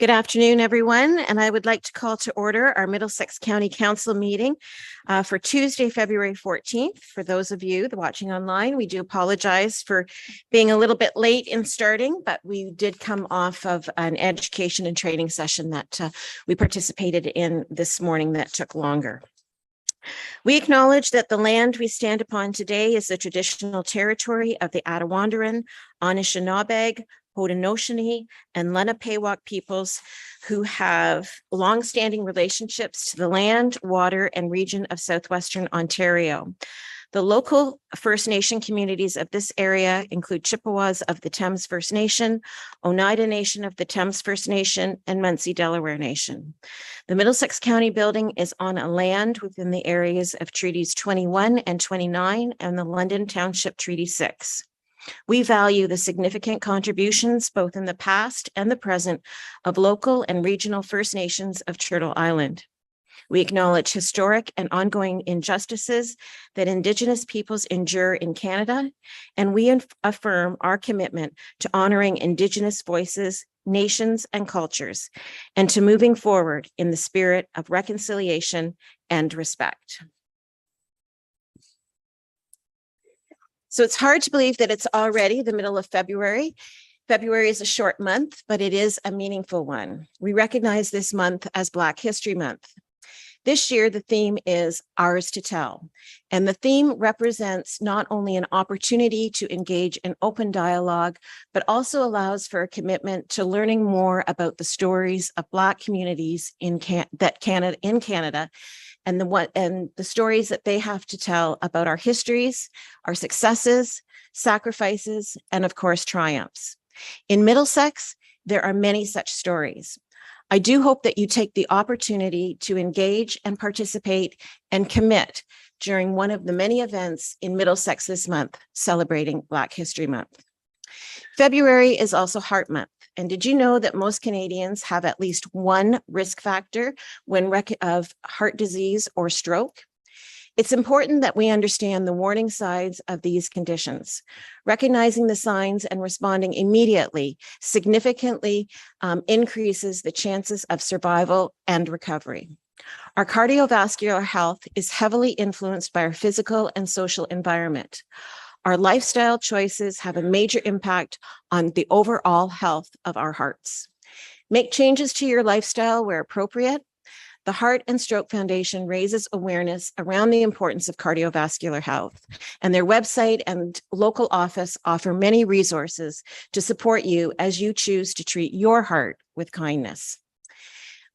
Good afternoon, everyone, and I would like to call to order our Middlesex County Council meeting for Tuesday, February 14th. For those of you watching online, we do apologize for being a little bit late in starting, but we did come off of an education and training session that we participated in this morning that took longer. We acknowledge that the land we stand upon today is the traditional territory of the Attawandaron, Anishinaabe, Haudenosaunee, and Lenape peoples who have long-standing relationships to the land, water, and region of southwestern Ontario. The local First Nation communities of this area include Chippewas of the Thames First Nation, Oneida Nation of the Thames First Nation, and Munsee Delaware Nation. The Middlesex County building is on a land within the areas of Treaties 21 and 29 and the London Township Treaty 6. We value the significant contributions, both in the past and the present, of local and regional First Nations of Turtle Island. We acknowledge historic and ongoing injustices that Indigenous peoples endure in Canada, and we affirm our commitment to honoring Indigenous voices, nations, and cultures, and to moving forward in the spirit of reconciliation and respect. So it's hard to believe that it's already the middle of February. February is a short month, but it is a meaningful one. We recognize this month as Black History Month. This year, the theme is Ours to Tell, and the theme represents not only an opportunity to engage in open dialogue, but also allows for a commitment to learning more about the stories of Black communities in Canada, and the stories that they have to tell about our histories, our successes, sacrifices, and of course, triumphs. In Middlesex, there are many such stories. I do hope that you take the opportunity to engage and participate and commit during one of the many events in Middlesex this month, celebrating Black History Month. February is also Heart Month. And did you know that most Canadians have at least one risk factor of heart disease or stroke? It's important that we understand the warning signs of these conditions. Recognizing the signs and responding immediately significantly increases the chances of survival and recovery. Our cardiovascular health is heavily influenced by our physical and social environment. Our lifestyle choices have a major impact on the overall health of our hearts. Make changes to your lifestyle where appropriate. The Heart and Stroke Foundation raises awareness around the importance of cardiovascular health, and their website and local office offer many resources to support you as you choose to treat your heart with kindness.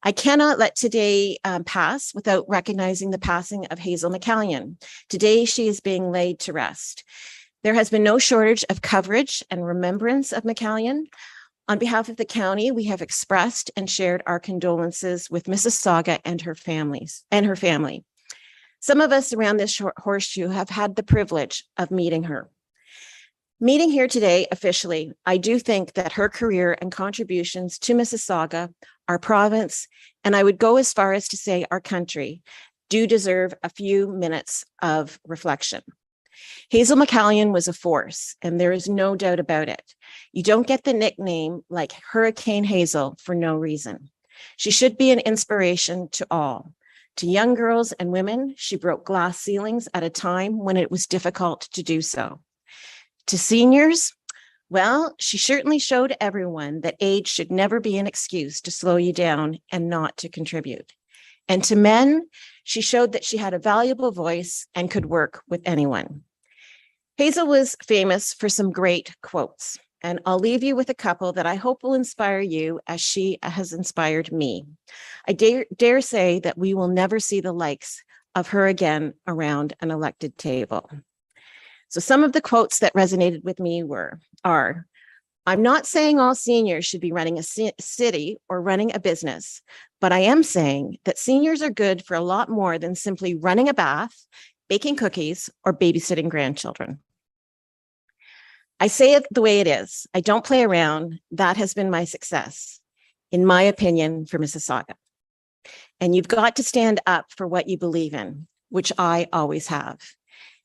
I cannot let today pass without recognizing the passing of Hazel McCallion. Today, she is being laid to rest. There has been no shortage of coverage and remembrance of McCallion. On behalf of the county, we have expressed and shared our condolences with Mississauga and her family. Some of us around this horseshoe have had the privilege of meeting her. Meeting here today officially, I do think that her career and contributions to Mississauga, our province, and I would go as far as to say our country, do deserve a few minutes of reflection. Hazel McCallion was a force, and there is no doubt about it. You don't get the nickname like Hurricane Hazel for no reason. She should be an inspiration to all. To young girls and women, she broke glass ceilings at a time when it was difficult to do so. To seniors, well, she certainly showed everyone that age should never be an excuse to slow you down and not to contribute. And to men, she showed that she had a valuable voice and could work with anyone. Hazel was famous for some great quotes, and I'll leave you with a couple that I hope will inspire you as she has inspired me. I dare say that we will never see the likes of her again around an elected table. So some of the quotes that resonated with me are, I'm not saying all seniors should be running a city or running a business, but I am saying that seniors are good for a lot more than simply running a bath, baking cookies, or babysitting grandchildren. I say it the way it is. I don't play around. That has been my success, in my opinion, for Mississauga. And you've got to stand up for what you believe in, which I always have.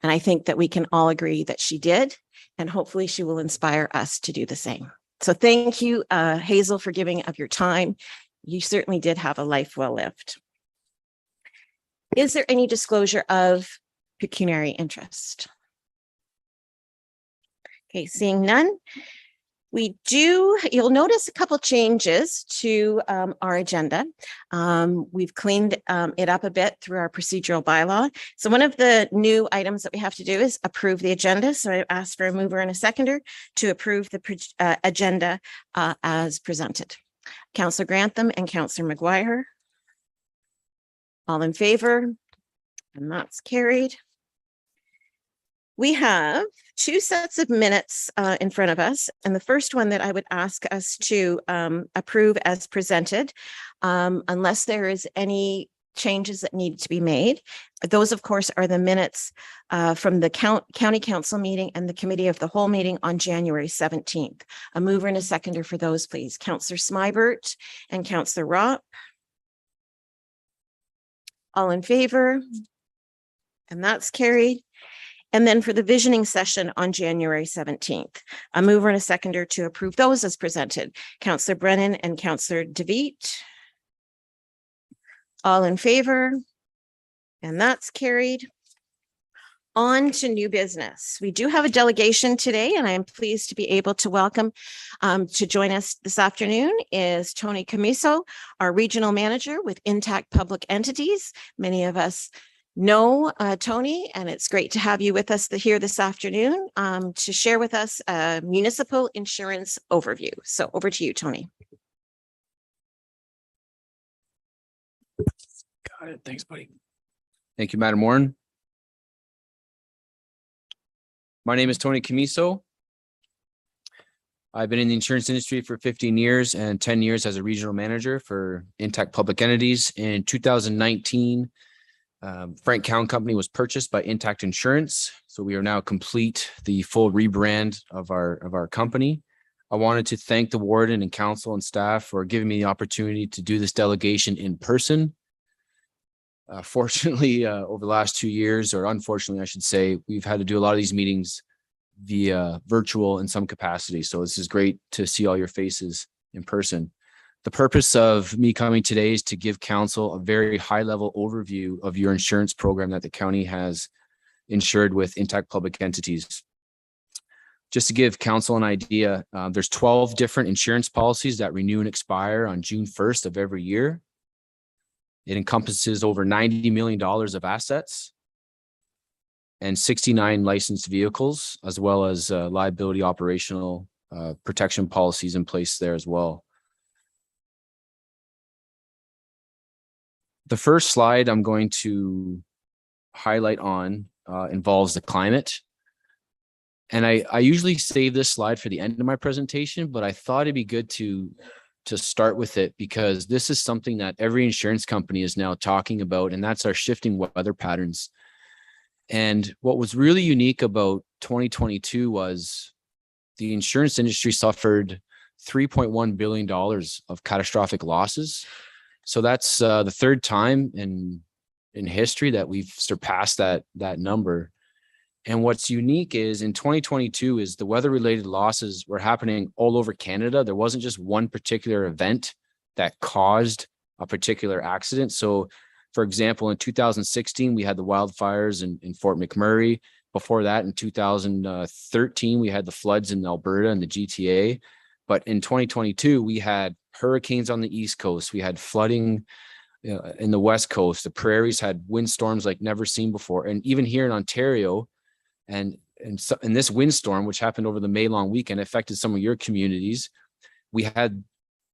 And I think that we can all agree that she did, and hopefully she will inspire us to do the same. So thank you, Hazel, for giving of your time. You certainly did have a life well lived. Is there any disclosure of pecuniary interest? Okay, seeing none. You'll notice a couple changes to our agenda. We've cleaned it up a bit through our procedural bylaw. So one of the new items that we have to do is approve the agenda. So I asked for a mover and a seconder to approve the agenda as presented. Councillor Grantham and Councillor McGuire. All in favor? And that's carried. We have two sets of minutes in front of us, and the first one that I would ask us to approve as presented, unless there is any changes that need to be made. Those, of course, are the minutes from the county council meeting and the committee of the whole meeting on January 17th. A mover and a seconder for those, please. Councillor Smybert and Councillor Ropp. All in favor? And that's carried. And then for the visioning session on January 17th, a mover and a seconder to approve those as presented. Councillor Brennan and Councillor DeVete. All in favor? And that's carried. On to new business. We do have a delegation today, and I am pleased to be able to welcome to join us this afternoon is Tony Camiso, our regional manager with Intact Public Entities. Many of us know Tony, and it's great to have you with us here this afternoon to share with us a municipal insurance overview. So over to you, Tony. Got it. Thanks, buddy. Thank you, Madam Warren. My name is Tony Camiso. I've been in the insurance industry for 15 years and 10 years as a regional manager for Intact Public Entities. In 2019, Frank Cowan Company was purchased by Intact Insurance. So we are now complete the full rebrand of our company. I wanted to thank the warden and council and staff for giving me the opportunity to do this delegation in person. Fortunately, over the last 2 years, or unfortunately, I should say, we've had to do a lot of these meetings via virtual in some capacity. So this is great to see all your faces in person. The purpose of me coming today is to give council a very high level overview of your insurance program that the county has insured with Intact Public Entities. Just to give council an idea, there's 12 different insurance policies that renew and expire on June 1st of every year. It encompasses over $90 million of assets and 69 licensed vehicles, as well as liability operational protection policies in place there as well. The first slide I'm going to highlight on involves the climate. And I usually save this slide for the end of my presentation, but I thought it'd be good to start with it because this is something that every insurance company is now talking about, and that's our shifting weather patterns. And what was really unique about 2022 was the insurance industry suffered $3.1 billion of catastrophic losses. So that's the third time in history that we've surpassed that number. And what's unique is in 2022 is the weather-related losses were happening all over Canada. There wasn't just one particular event that caused a particular accident. So, for example, in 2016, we had the wildfires in Fort McMurray. Before that, in 2013, we had the floods in Alberta and the GTA. But in 2022, we had hurricanes on the East Coast. We had flooding in the West Coast. The prairies had windstorms like never seen before. And even here in Ontario, and this windstorm, which happened over the May long weekend, affected some of your communities. We had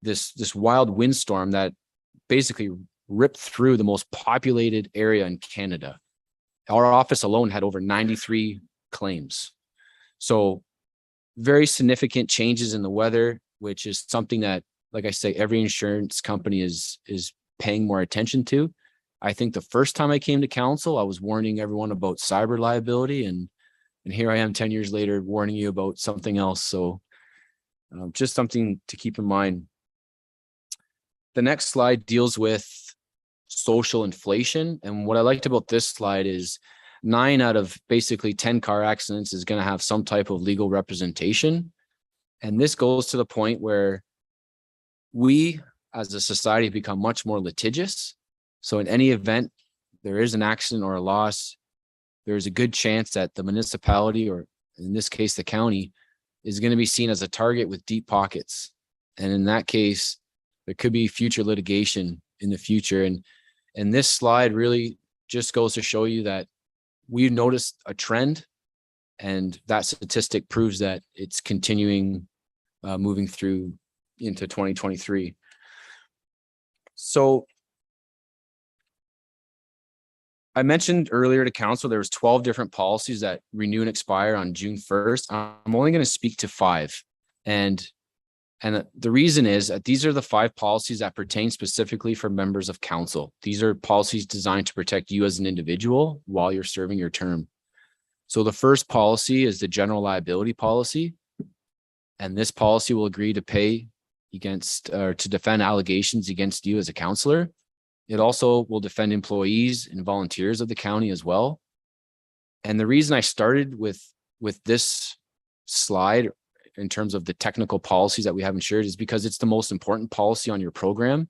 this wild windstorm that basically ripped through the most populated area in Canada. Our office alone had over 93 claims. So very significant changes in the weather, which is something that, like I say, every insurance company is paying more attention to. I think the first time I came to council, I was warning everyone about cyber liability, and here I am 10 years later warning you about something else. So just something to keep in mind. The next slide deals with social inflation. And what I liked about this slide is 9 out of basically 10 car accidents is going to have some type of legal representation. And this goes to the point where we as a society become much more litigious. So in any event, there is an accident or a loss, there's a good chance that the municipality, or in this case, the county, is going to be seen as a target with deep pockets. And in that case, there could be future litigation in the future. And this slide really just goes to show you that we noticed a trend, and that statistic proves that it's continuing moving through into 2023. So I mentioned earlier to council, there was 12 different policies that renew and expire on June 1st. I'm only going to speak to 5. And the reason is that these are the 5 policies that pertain specifically for members of council. These are policies designed to protect you as an individual while you're serving your term. So the first policy is the general liability policy. And this policy will agree to pay against or to defend allegations against you as a counselor. It also will defend employees and volunteers of the county as well. And the reason I started with this slide in terms of the technical policies that we have insured is because it's the most important policy on your program.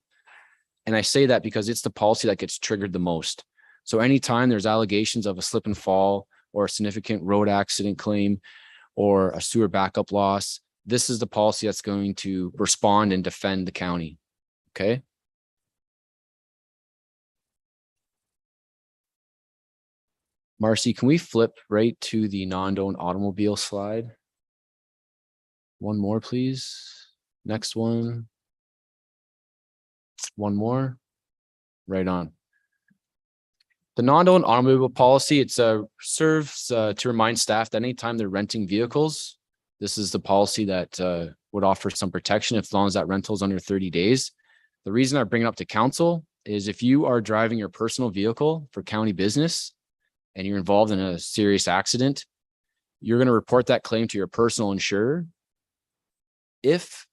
And I say that because it's the policy that gets triggered the most. So anytime there's allegations of a slip and fall or a significant road accident claim or a sewer backup loss, this is the policy that's going to respond and defend the county. Okay. Marcy, can we flip right to the non-owned automobile slide? One more, please. Next one. One more. Right on. The non-owned automobile policy, it serves to remind staff that anytime they're renting vehicles, this is the policy that would offer some protection as long as that rental is under 30 days. The reason I bring it up to council is if you are driving your personal vehicle for county business and you're involved in a serious accident, you're going to report that claim to your personal insurer. If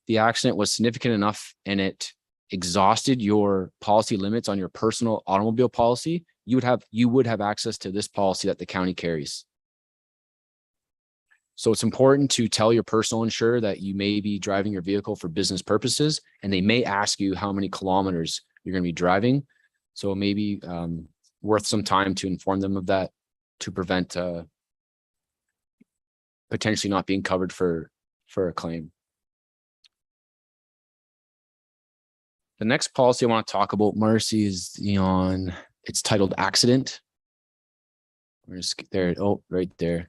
the accident was significant enough and it exhausted your policy limits on your personal automobile policy, you would have access to this policy that the county carries. So it's important to tell your personal insurer that you may be driving your vehicle for business purposes, and they may ask you how many kilometers you're going to be driving. So it may be worth some time to inform them of that to prevent potentially not being covered for a claim. The next policy I want to talk about, Marcy, is it's titled accident. We're just there. Oh, right there.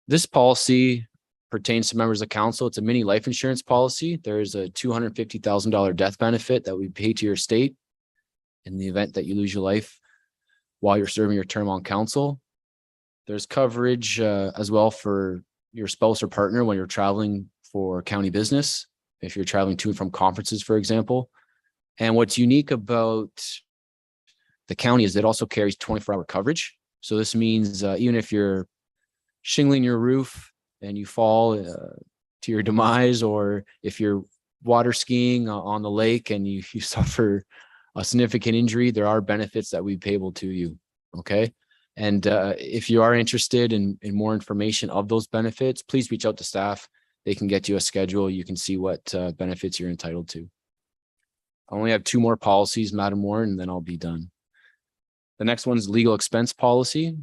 This policy pertains to members of council. It's a mini life insurance policy. There is a $250,000 death benefit that we pay to your state in the event that you lose your life while you're serving your term on council. There's coverage as well for your spouse or partner when you're traveling for county business, if you're traveling to and from conferences, for example. And what's unique about the county is it also carries 24-hour coverage. So this means even if you're shingling your roof and you fall to your demise, or if you're water skiing on the lake and you suffer a significant injury, there are benefits that we payable to you. Okay. And if you are interested in more information of those benefits, please reach out to staff. They can get you a schedule. You can see what benefits you're entitled to. I only have 2 more policies, Madam Warren, and then I'll be done. The next one's legal expense policy.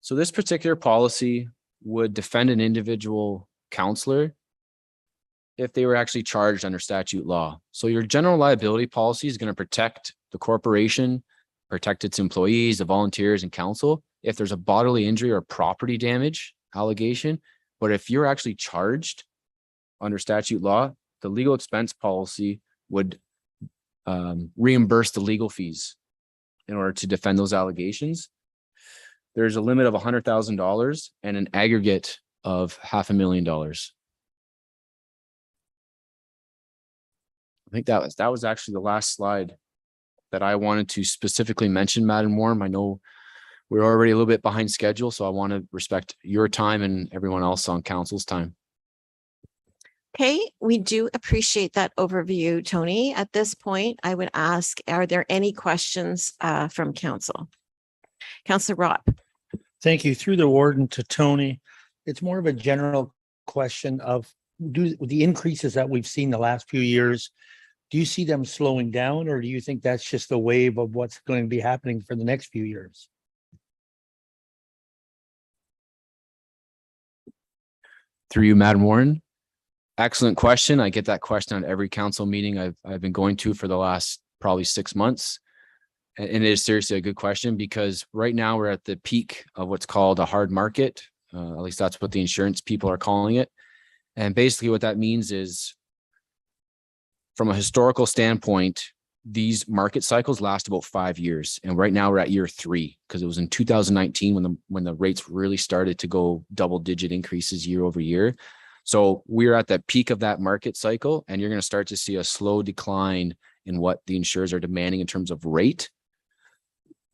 So this particular policy would defend an individual counselor if they were actually charged under statute law. So your general liability policy is going to protect the corporation, protect its employees, the volunteers, and council if there's a bodily injury or property damage allegation. But if you're actually charged under statute law, the legal expense policy would reimburse the legal fees in order to defend those allegations. There's a limit of $100,000 and an aggregate of $500,000. I think that was actually the last slide that I wanted to specifically mention, Madam Warren. I know we're already a little bit behind schedule, so I want to respect your time and everyone else on council's time. Okay, we do appreciate that overview, Tony. At this point, I would ask, are there any questions from council? Councillor Robb. Thank you. Through the warden to Tony, it's more of a general question of the increases that we've seen the last few years, do you see them slowing down, or do you think that's just a wave of what's going to be happening for the next few years? Through you, Madam Warren. Excellent question. I get that question on every council meeting I've been going to for the last probably 6 months. And it is seriously a good question, because right now we're at the peak of what's called a hard market. At least that's what the insurance people are calling it. And basically what that means is, from a historical standpoint, these market cycles last about 5 years. And right now we're at year 3, because it was in 2019 when the rates really started to go double-digit increases year over year. So we're at the peak of that market cycle, and you're going to start to see a slow decline in what the insurers are demanding in terms of rate.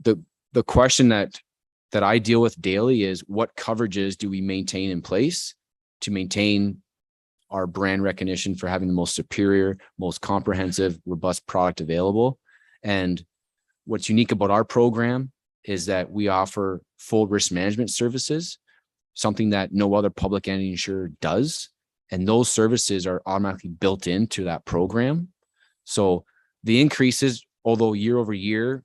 The question that I deal with daily is, what coverages do we maintain in place to maintain our brand recognition for having the most superior, most comprehensive, robust product available? And what's unique about our program is that we offer full risk management services, something that no other public entity insurer does. And those services are automatically built into that program. So the increases, although year over year,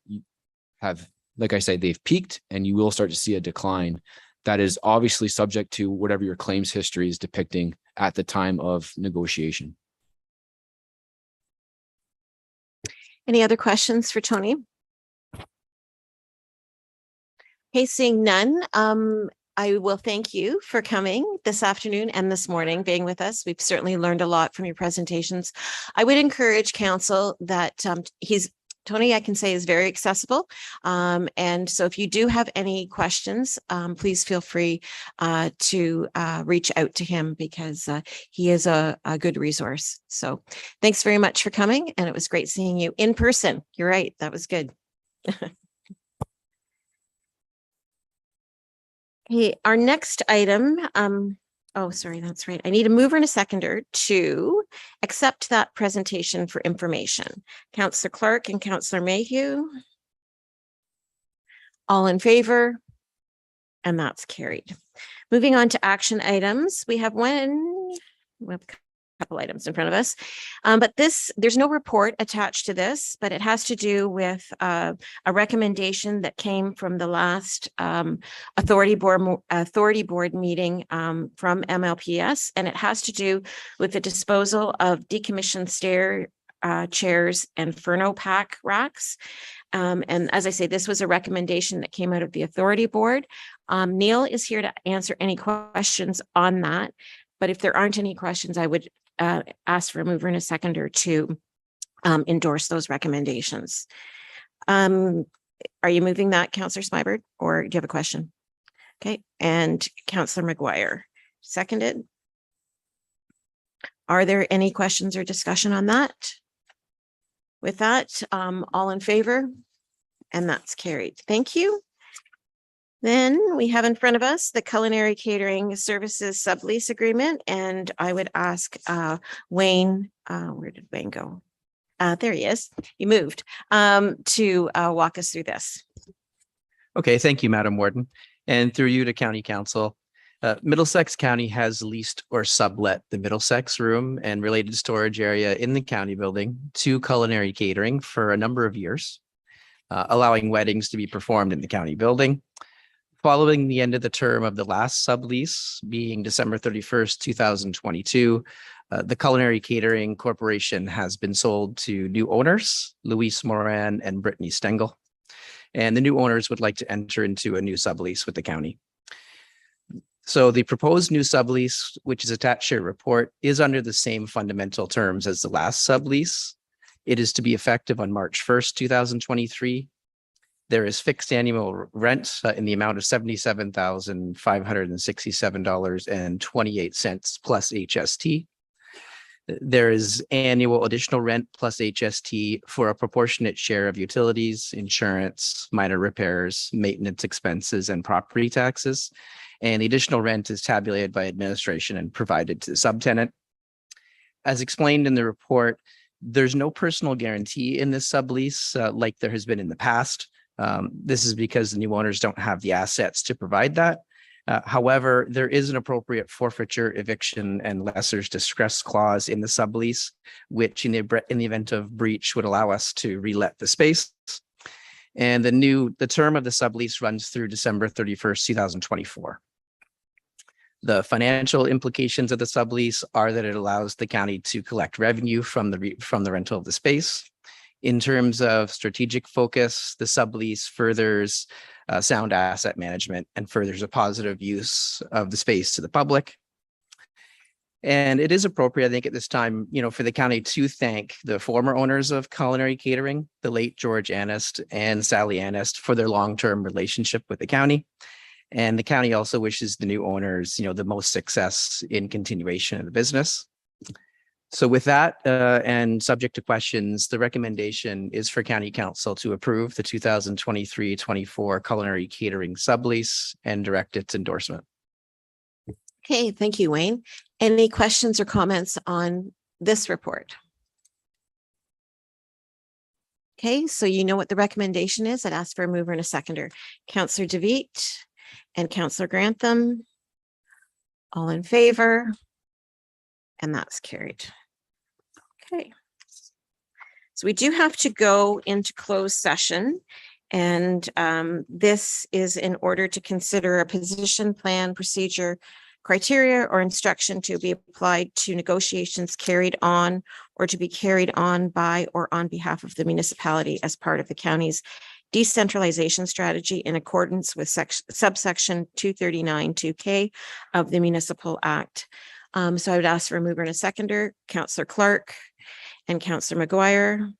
have, like I said, they've peaked, and you will start to see a decline that is obviously subject to whatever your claims history is depicting at the time of negotiation. Any other questions for Tony? Okay, seeing none, I will thank you for coming this afternoon and this morning, being with us. We've certainly learned a lot from your presentations. I would encourage council that Tony, I can say, is very accessible. And so if you do have any questions, please feel free to reach out to him, because he is a good resource. So thanks very much for coming. And it was great seeing you in person. You're right. That was good. Hey, our next item, oh, sorry, that's right. I need a mover and a seconder to accept that presentation for information. Councillor Clark and Councillor Mayhew. All in favor? And that's carried. Moving on to action items. We have a couple items in front of us, but there's no report attached to this, but it has to do with a recommendation that came from the last authority board meeting from MLPS, and it has to do with the disposal of decommissioned stair chairs and Furno pack racks. And as I say, this was a recommendation that came out of the authority board. Neil is here to answer any questions on that. But if there aren't any questions, I would ask for a mover and a seconder to endorse those recommendations. Are you moving that, Councillor Smyberg, or do you have a question? Okay, and Councillor McGuire, seconded. Are there any questions or discussion on that? With that, all in favor? And that's carried. Thank you. Then we have in front of us the culinary catering services sublease agreement, and I would ask Wayne, where did Wayne go? There he is. He moved to walk us through this. Okay, thank you, Madam Warden. And through you to County Council, Middlesex County has leased or sublet the Middlesex room and related storage area in the county building to culinary catering for a number of years, allowing weddings to be performed in the county building. Following the end of the term of the last sublease, being December 31st, 2022, the Culinary Catering Corporation has been sold to new owners, Luis Moran and Brittany Stengel. And the new owners would like to enter into a new sublease with the county. So the proposed new sublease, which is attached to your report, is under the same fundamental terms as the last sublease. It is to be effective on March 1st, 2023. There is fixed annual rent in the amount of $77,567.28 plus HST. There is annual additional rent plus HST for a proportionate share of utilities, insurance, minor repairs, maintenance expenses, and property taxes. And the additional rent is tabulated by administration and provided to the subtenant. As explained in the report, there's no personal guarantee in this sublease like there has been in the past. This is because the new owners don't have the assets to provide that. However, there is an appropriate forfeiture, eviction, and lesser's distress clause in the sublease, which in the event of breach would allow us to relet the space. And the term of the sublease runs through December 31st, 2024. The financial implications of the sublease are that it allows the county to collect revenue from the rental of the space. In terms of strategic focus, the sublease furthers sound asset management and furthers a positive use of the space to the public. And it is appropriate, I think, at this time, for the county to thank the former owners of Culinary Catering, the late George Annest and Sally Annest, for their long-term relationship with the county. And the county also wishes the new owners, the most success in continuation of the business. So with that, and subject to questions, the recommendation is for County Council to approve the 2023-24 Culinary Catering sublease and direct its endorsement. Okay, thank you, Wayne. Any questions or comments on this report? Okay, so you know what the recommendation is. I'd ask for a mover and a seconder. Councillor DeVitt and Councillor Grantham. All in favor? And that's carried. Okay. So we do have to go into closed session. And this is in order to consider a position, plan, procedure, criteria, or instruction to be applied to negotiations carried on or to be carried on by or on behalf of the municipality as part of the county's decentralization strategy in accordance with subsection 239(2)K of the Municipal Act. So I would ask for a mover and a seconder, Councillor Clark and Councillor McGuire.